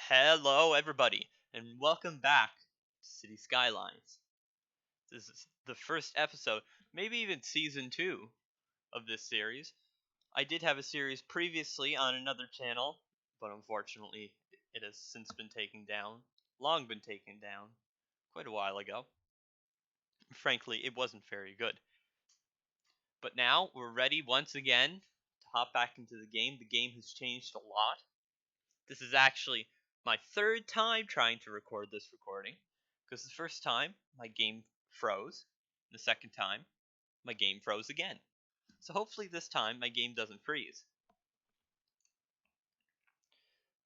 Hello, everybody, and welcome back to City Skylines. This is the first episode, maybe even season 2 of this series. I did have a series previously on another channel, but unfortunately, it has since been taken down. Long been taken down, quite a while ago. Frankly, it wasn't very good. But now we're ready once again to hop back into the game. The game has changed a lot. This is actually my third time trying to record this recording, because the first time my game froze, the second time my game froze again. So hopefully this time my game doesn't freeze.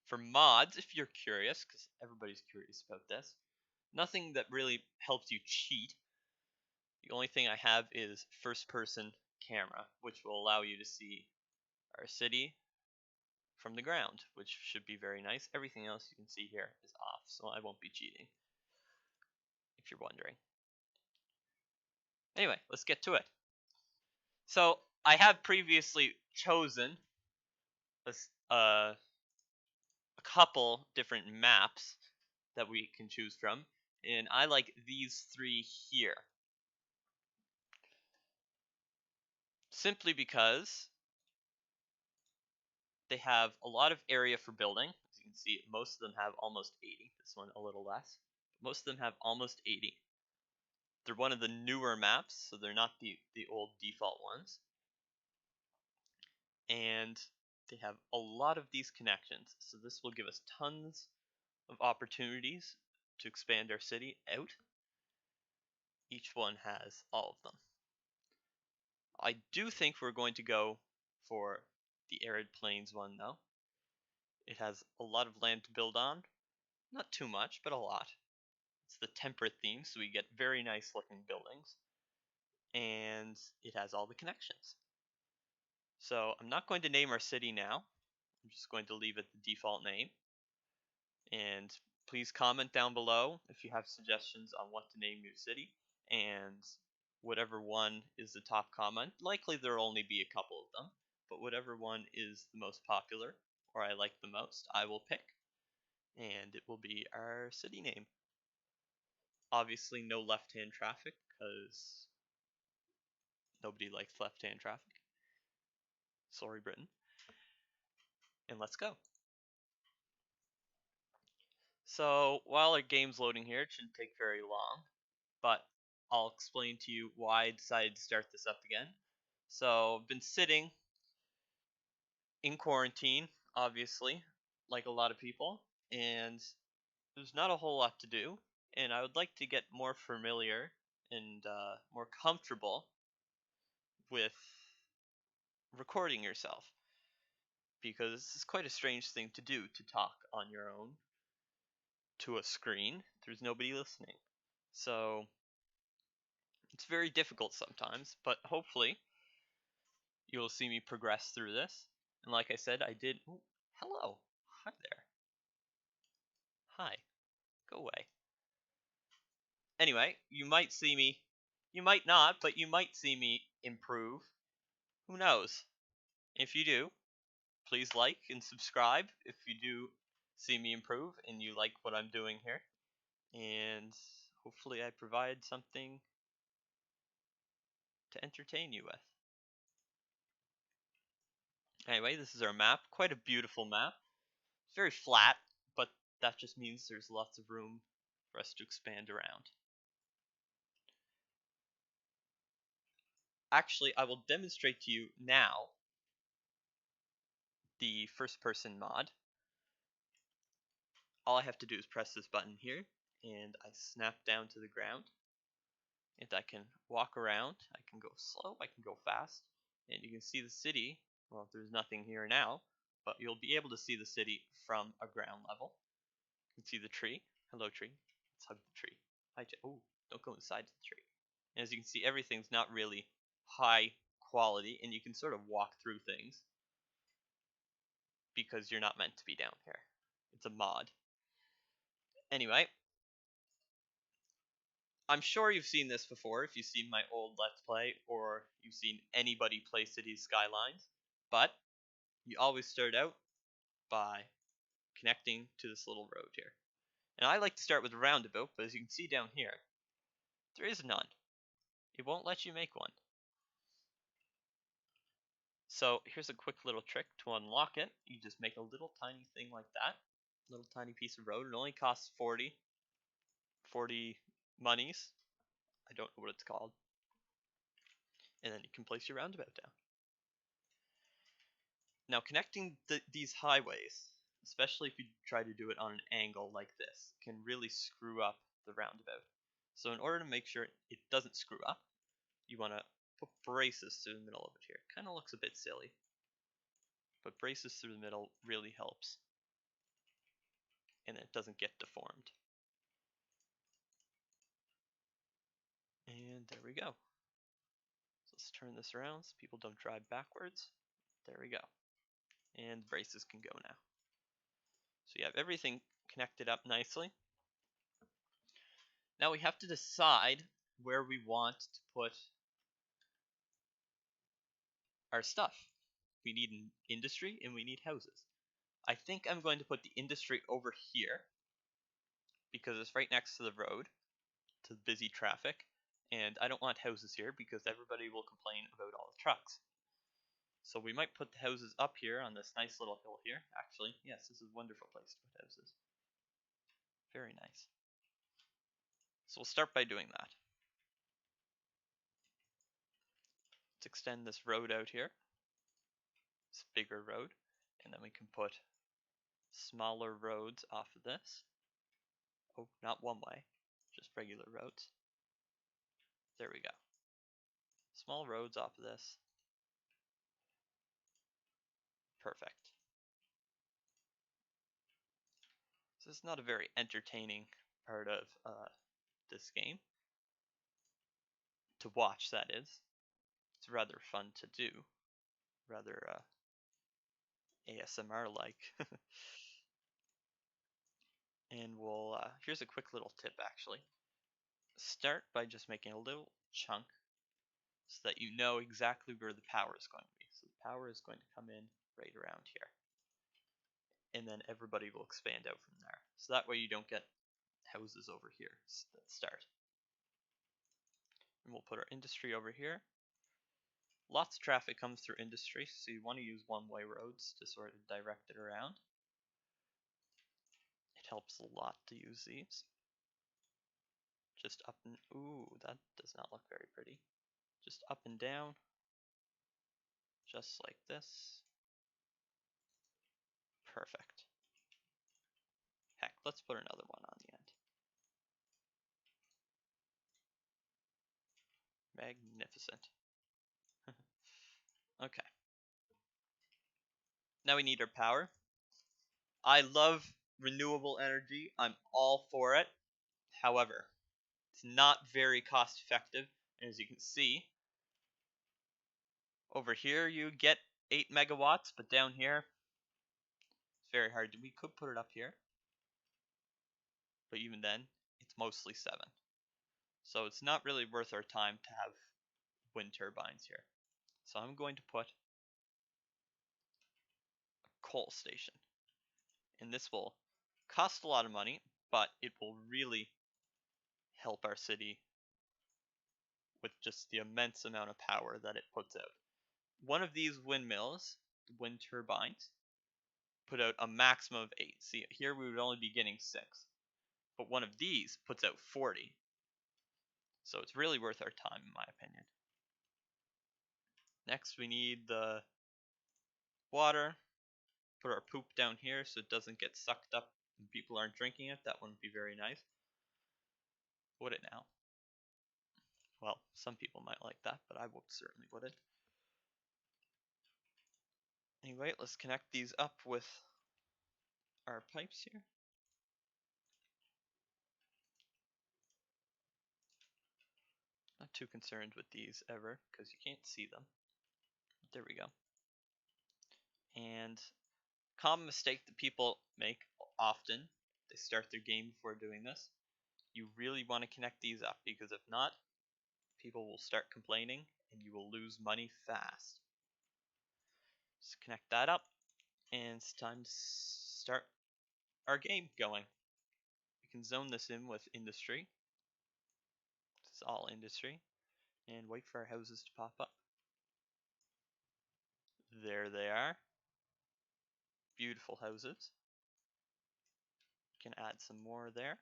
For mods, if you're curious, because everybody's curious about this, nothing that really helps you cheat. The only thing I have is first person camera, which will allow you to see our city from the ground, which should be very nice. Everything else you can see here is off, so I won't be cheating, if you're wondering. Anyway, let's get to it. So I have previously chosen a couple different maps that we can choose from, and I like these three here. Simply because they have a lot of area for building. As you can see, most of them have almost 80. This one a little less. Most of them have almost 80. They're one of the newer maps, so they're not the old default ones. And they have a lot of these connections, so this will give us tons of opportunities to expand our city out. Each one has all of them. I do think we're going to go for the arid plains one, though. It has a lot of land to build on. Not too much, but a lot. It's the temperate theme, so we get very nice looking buildings. And it has all the connections. So I'm not going to name our city now. I'm just going to leave it the default name. And please comment down below if you have suggestions on what to name your city. And whatever one is the top comment, likely there'll only be a couple of them, but whatever one is the most popular, or I like the most, I will pick. And it will be our city name. Obviously no left-hand traffic, because nobody likes left-hand traffic. Sorry, Britain. And let's go. So while our game's loading here, it shouldn't take very long, but I'll explain to you why I decided to start this up again. So I've been sitting in quarantine, obviously, like a lot of people, and there's not a whole lot to do, and I would like to get more familiar and more comfortable with recording yourself, because this is quite a strange thing to do, to talk on your own to a screen. There's nobody listening. So it's very difficult sometimes, but hopefully you'll see me progress through this. And like I said, I did. Ooh, hello. Hi there. Hi. Go away. Anyway, you might see me. You might not, but you might see me improve. Who knows? If you do, please like and subscribe if you do see me improve and you like what I'm doing here. And hopefully I provide something to entertain you with. Anyway, this is our map. Quite a beautiful map. It's very flat, but that just means there's lots of room for us to expand around. Actually, I will demonstrate to you now the first person mod. All I have to do is press this button here, and I snap down to the ground. And I can walk around. I can go slow, I can go fast, and you can see the city. Well, there's nothing here now, but you'll be able to see the city from a ground level. You can see the tree. Hello, tree. Let's hug the tree. Hi, oh, don't go inside the tree. And as you can see, everything's not really high quality, and you can sort of walk through things because you're not meant to be down here. It's a mod. Anyway, I'm sure you've seen this before if you've seen my old Let's Play or you've seen anybody play Cities Skylines, but you always start out by connecting to this little road here. And I like to start with a roundabout, but as you can see down here, there is none. It won't let you make one. So here's a quick little trick to unlock it. You just make a little tiny thing like that. Little tiny piece of road. It only costs 40 monies. I don't know what it's called. And then you can place your roundabout down. Now connecting these highways, especially if you try to do it on an angle like this, can really screw up the roundabout. So in order to make sure it doesn't screw up, you want to put braces through the middle of it here. Kind of looks a bit silly, but braces through the middle really helps, and it doesn't get deformed. And there we go. So let's turn this around so people don't drive backwards. There we go. And braces can go now. So you have everything connected up nicely. Now we have to decide where we want to put our stuff. We need an industry and we need houses. I think I'm going to put the industry over here because it's right next to the road, to busy traffic, and I don't want houses here because everybody will complain about all the trucks. So we might put the houses up here on this nice little hill here. Actually, yes, this is a wonderful place to put houses. Very nice. So we'll start by doing that. Let's extend this road out here. This bigger road. And then we can put smaller roads off of this. Oh, not one way, just regular roads. There we go. Small roads off of this. Perfect. So it's not a very entertaining part of this game. To watch, that is. It's rather fun to do. Rather ASMR-like. And we'll, here's a quick little tip actually. Start by just making a little chunk so that you know exactly where the power is going to be. So the power is going to come in right around here. And then everybody will expand out from there. So that way you don't get houses over here that start. And we'll put our industry over here. Lots of traffic comes through industry, so you want to use one-way roads to sort of direct it around. It helps a lot to use these. Just up and, ooh, that does not look very pretty. Just up and down, just like this. Perfect. Heck, let's put another one on the end. Magnificent. Okay. Now we need our power. I love renewable energy. I'm all for it. However, it's not very cost effective. And as you can see, over here you get 8 megawatts, but down here, it's very hard. We could put it up here, but even then, it's mostly 7. So it's not really worth our time to have wind turbines here. So I'm going to put a coal station. And this will cost a lot of money, but it will really help our city with just the immense amount of power that it puts out. One of these windmills, wind turbines, put out a maximum of 8. See, here we would only be getting 6. But one of these puts out 40. So it's really worth our time, in my opinion. Next, we need the water. Put our poop down here so it doesn't get sucked up and people aren't drinking it. That wouldn't be very nice. Would it now? Well, some people might like that, but I certainly wouldn't. Anyway, let's connect these up with our pipes here. Not too concerned with these ever, because you can't see them. There we go. And common mistake that people make often, they start their game before doing this. You really want to connect these up, because if not, people will start complaining and you will lose money fast. Just connect that up, and it's time to start our game going. We can zone this in with industry. This is all industry. And wait for our houses to pop up. There they are. Beautiful houses. Can add some more there.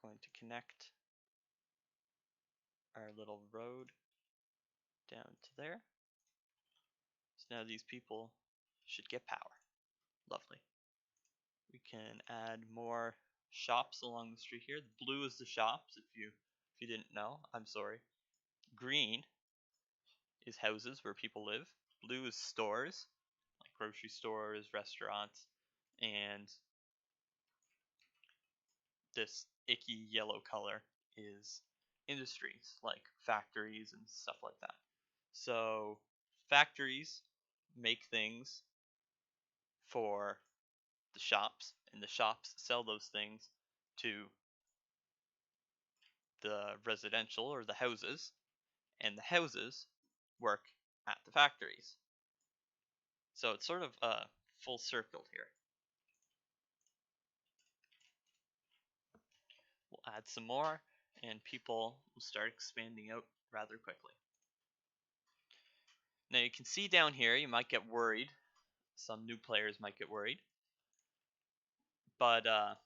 Going to connect our little road down to there. So now these people should get power. Lovely. We can add more shops along the street here. The blue is the shops, if you didn't know. I'm sorry. Green is houses where people live. Blue is stores, like grocery stores, restaurants, and this icky yellow color is industries, like factories and stuff like that. So factories make things for the shops, and the shops sell those things to the residential or the houses, and the houses work at the factories. So it's sort of a full circle here. We'll add some more, and people will start expanding out rather quickly. Now you can see down here, you might get worried. Some new players might get worried. But our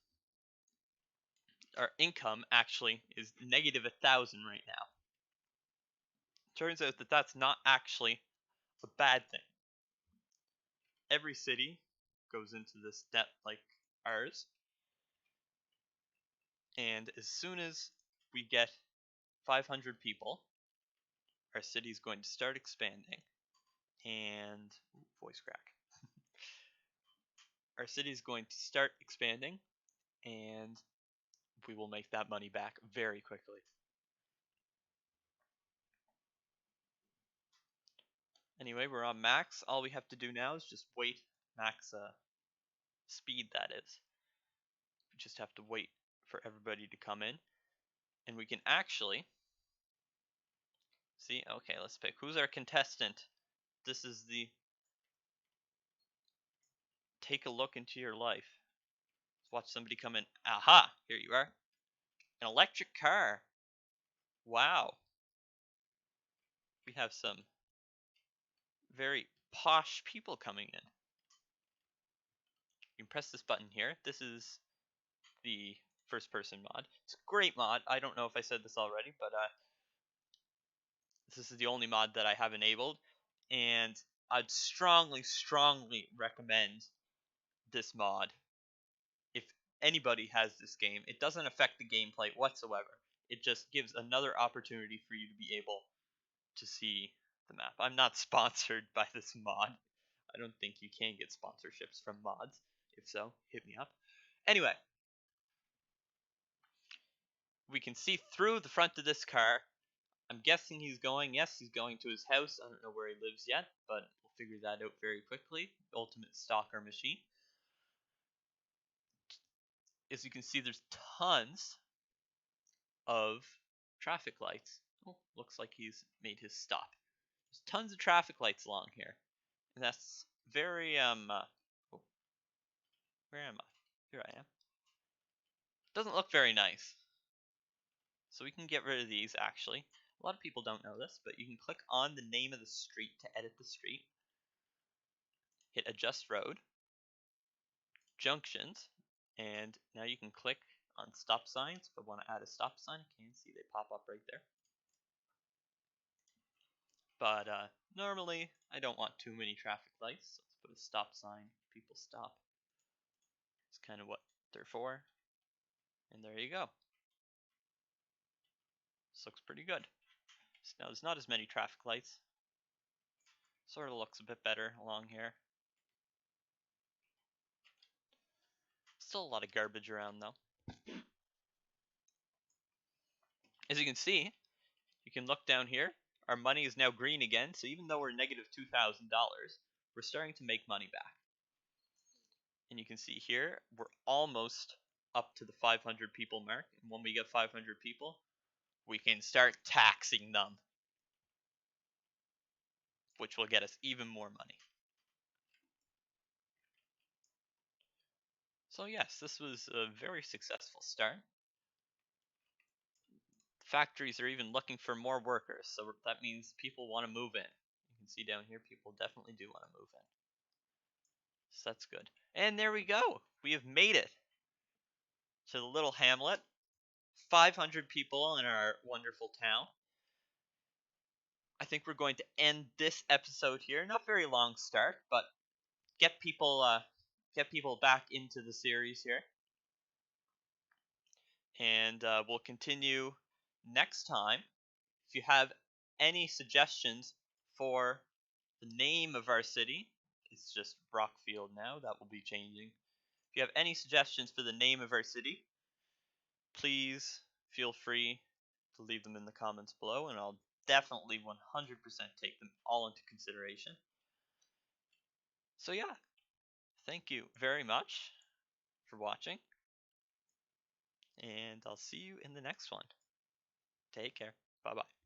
income actually is negative 1,000 right now. Turns out that that's not actually a bad thing. Every city goes into this debt like ours. And as soon as we get 500 people, our city is going to start expanding. And voice crack. Our city is going to start expanding, and we will make that money back very quickly. Anyway, we're on max. All we have to do now is just wait max speed, that is. We just have to wait for everybody to come in. And we can actually see, okay, let's pick. Who's our contestant? This is the take a look into your life. Let's watch somebody come in. Aha, here you are. An electric car. Wow. We have some very posh people coming in. You can press this button here. This is the first person mod. It's a great mod. I don't know if I said this already, but this is the only mod that I have enabled, and I'd strongly recommend this mod. If anybody has this game, it doesn't affect the gameplay whatsoever. It just gives another opportunity for you to be able to see the map. I'm not sponsored by this mod. I don't think you can get sponsorships from mods. If so, hit me up. Anyway, we can see through the front of this car. I'm guessing he's going to his house. I don't know where he lives yet, but we'll figure that out very quickly. Ultimate Stalker Machine. As you can see, there's tons of traffic lights. Oh, looks like he's made his stop. There's tons of traffic lights along here, and that's very oh, where am I? Here I am. Doesn't look very nice. So we can get rid of these actually. A lot of people don't know this, but you can click on the name of the street to edit the street. Hit Adjust Road, Junctions, and now you can click on stop signs. If I want to add a stop sign, I can see they pop up right there. But normally, I don't want too many traffic lights, so let's put a stop sign. People stop. It's kind of what they're for. And there you go. This looks pretty good. So now there's not as many traffic lights. Sort of looks a bit better along here. Still a lot of garbage around though. As you can see, you can look down here. Our money is now green again, so even though we're negative $2,000, we're starting to make money back. And you can see here, we're almost up to the 500 people mark. And when we get 500 people, we can start taxing them, which will get us even more money. So yes, this was a very successful start. Factories are even looking for more workers, so that means people want to move in. You can see down here, people definitely do want to move in. So that's good. And there we go. We have made it to the little hamlet. 500 people in our wonderful town. I think we're going to end this episode here. Not very long start, but get people back into the series here, and we'll continue next time. If you have any suggestions for the name of our city, it's just Rockfield now. That will be changing. If you have any suggestions for the name of our city, please feel free to leave them in the comments below, and I'll definitely 100% take them all into consideration. So yeah, thank you very much for watching, and I'll see you in the next one. Take care. Bye bye.